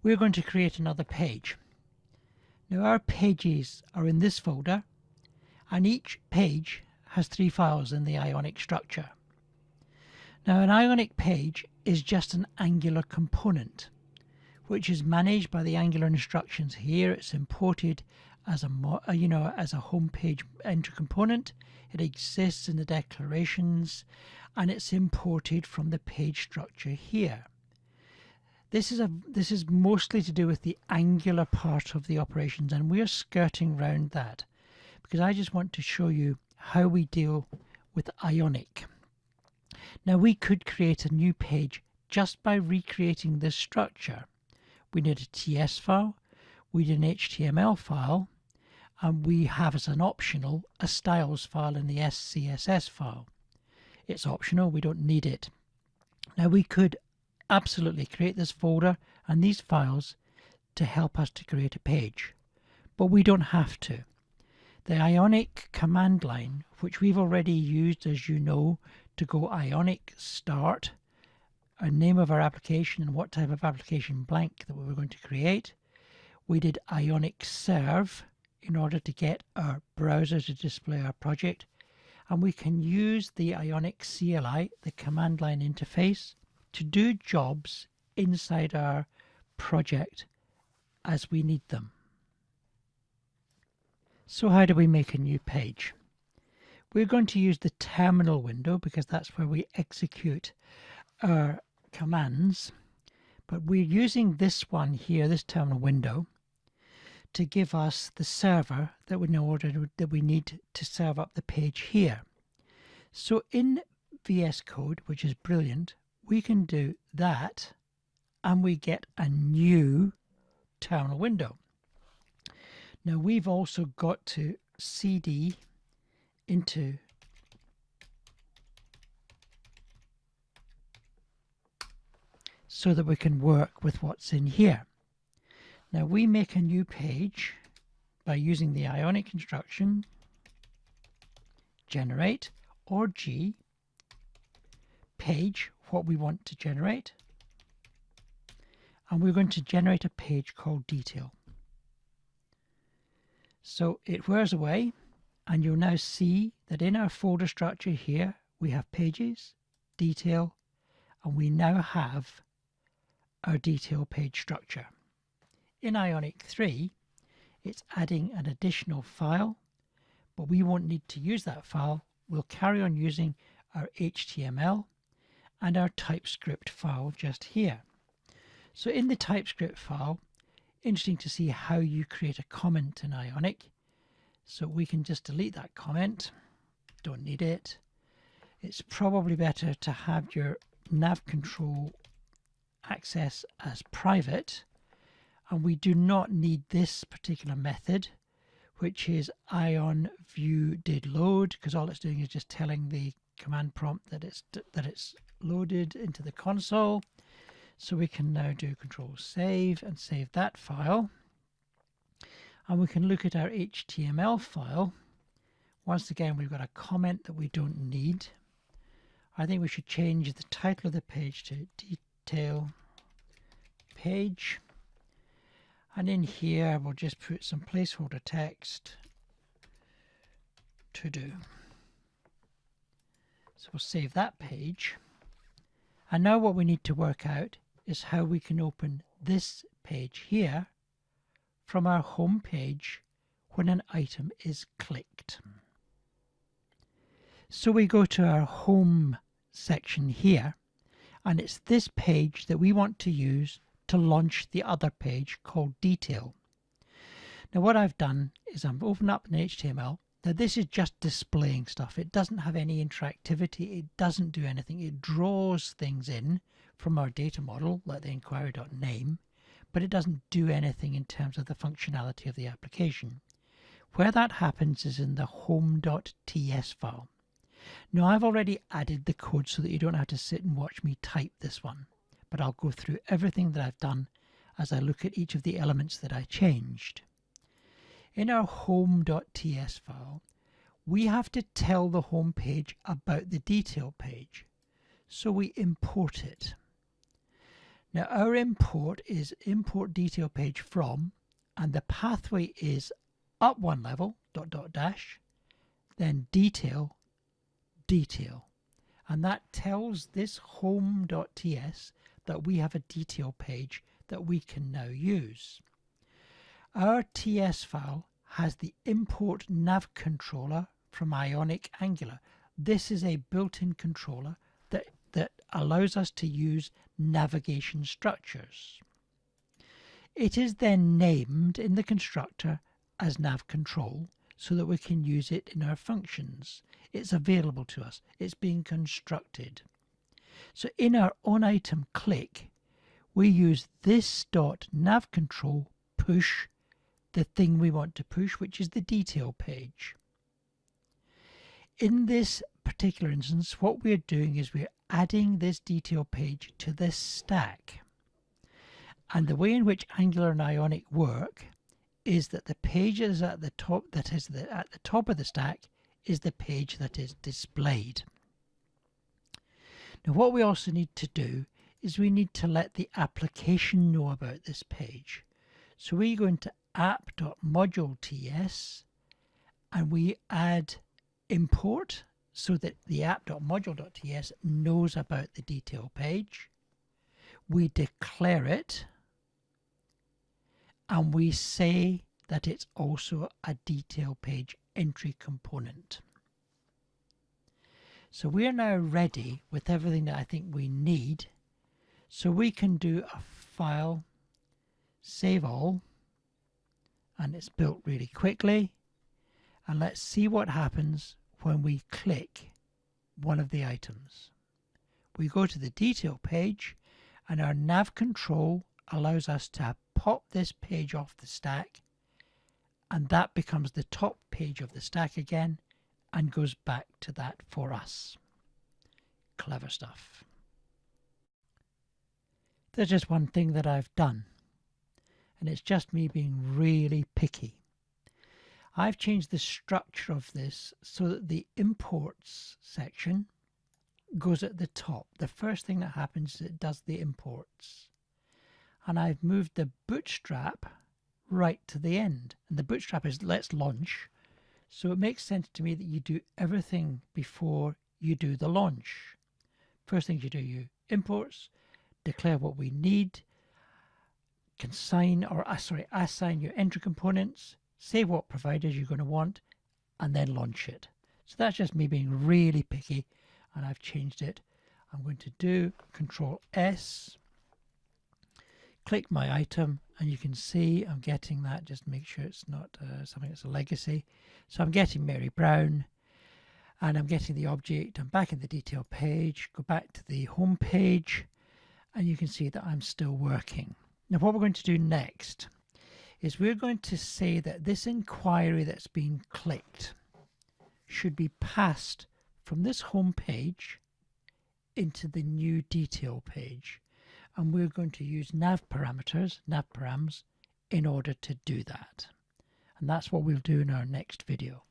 we're going to create another page. Now our pages are in this folder, and each page has 3 files in the Ionic structure. Now an Ionic page is just an Angular component, which is managed by the Angular instructions here. It's imported as a home page entry component. It exists in the declarations, and it's imported from the page structure here. This is mostly to do with the Angular part of the operations, and we're skirting around that because I just want to show you how we deal with Ionic. Now we could create a new page just by recreating this structure. We need a TS file, we need an HTML file, and we have as an optional a styles file in the SCSS file. It's optional, we don't need it. Now we could absolutely create this folder and these files to help us to create a page, but we don't have to. The Ionic command line, which we've already used, as you know, to go Ionic start, a name of our application and what type of application blank that we were going to create. We did Ionic serve in order to get our browser to display our project, and we can use the Ionic CLI, the command line interface, to do jobs inside our project as we need them. So how do we make a new page? We're going to use the terminal window because that's where we execute our commands, but we're using this one here, this terminal window, to give us the server that we need to serve up the page here. So in VS Code, which is brilliant, we can do that and we get a new terminal window. Now we've also got to cd into so that we can work with what's in here. Now we make a new page by using the Ionic instruction generate or G page, what we want to generate, and we're going to generate a page called detail. So it wears away, and you'll now see that in our folder structure here we have pages, detail, and we now have our detail page structure. In Ionic 3 it's adding an additional file, but we won't need to use that file. We'll carry on using our HTML and our TypeScript file just here. So in the TypeScript file, interesting to see how you create a comment in Ionic. So we can just delete that comment, don't need it. It's probably better to have your nav control access as private, and we do not need this particular method, which is ion view did load, because all it's doing is just telling the command prompt that it's loaded into the console. So we can now do Control Save and save that file, and we can look at our HTML file. Once again, we've got a comment that we don't need. I think we should change the title of the page to detail page, and in here we'll just put some placeholder text to do. So we'll save that page, and now what we need to work out is how we can open this page here from our home page when an item is clicked. So we go to our home section here, and it's this page that we want to use to launch the other page called detail. Now what I've done is I've opened up an HTML. Now this is just displaying stuff. It doesn't have any interactivity. It doesn't do anything. It draws things in from our data model like the inquiry.name, but it doesn't do anything in terms of the functionality of the application. Where that happens is in the home.ts file. Now I've already added the code so that you don't have to sit and watch me type this one, but I'll go through everything that I've done as I look at each of the elements that I changed. In our home.ts file, we have to tell the home page about the detail page, so we import it. Now our import is import detail page from, and the pathway is up one level, dash, then detail, and that tells this home.ts that we have a detail page that we can now use. Our TS file has the import nav controller from Ionic Angular. This is a built-in controller that allows us to use navigation structures. It is then named in the constructor as nav control so that we can use it in our functions. It's available to us. It's being constructed. So in our onItem click, we use this .nav control push the thing we want to push, which is the detail page. In this particular instance, what we're doing is we're adding this detail page to this stack. And the way in which Angular and Ionic work is that the page is at the top, that is at the top of the stack, is the page that is displayed. Now what we also need to do is we need to let the application know about this page. So we go into app.module.ts and we add import so that the app.module.ts knows about the detail page. We declare it and we say that it's also a detail page entry component. So we are now ready with everything that I think we need. So we can do a file, save all, and it's built really quickly. And let's see what happens when we click one of the items. We go to the detail page and our nav control allows us to pop this page off the stack, and that becomes the top page of the stack again and goes back to that for us. Clever stuff. There's just one thing that I've done, and it's just me being really picky. I've changed the structure of this so that the imports section goes at the top. The first thing that happens is it does the imports. And I've moved the bootstrap right to the end. And the bootstrap is let's launch. So it makes sense to me that you do everything before you do the launch. First thing you do, you imports, declare what we need, assign your entry components, say what providers you're going to want, and then launch it. So that's just me being really picky, and I've changed it. I'm going to do Control S, click my item, and you can see I'm getting that. Just make sure it's not something that's a legacy. So I'm getting Mary Brown, and I'm getting the object. I'm back in the detail page, go back to the home page, and you can see that I'm still working. Now what we're going to do next is we're going to say that this inquiry that's been clicked should be passed from this home page into the new detail page. And we're going to use nav params, in order to do that. And that's what we'll do in our next video.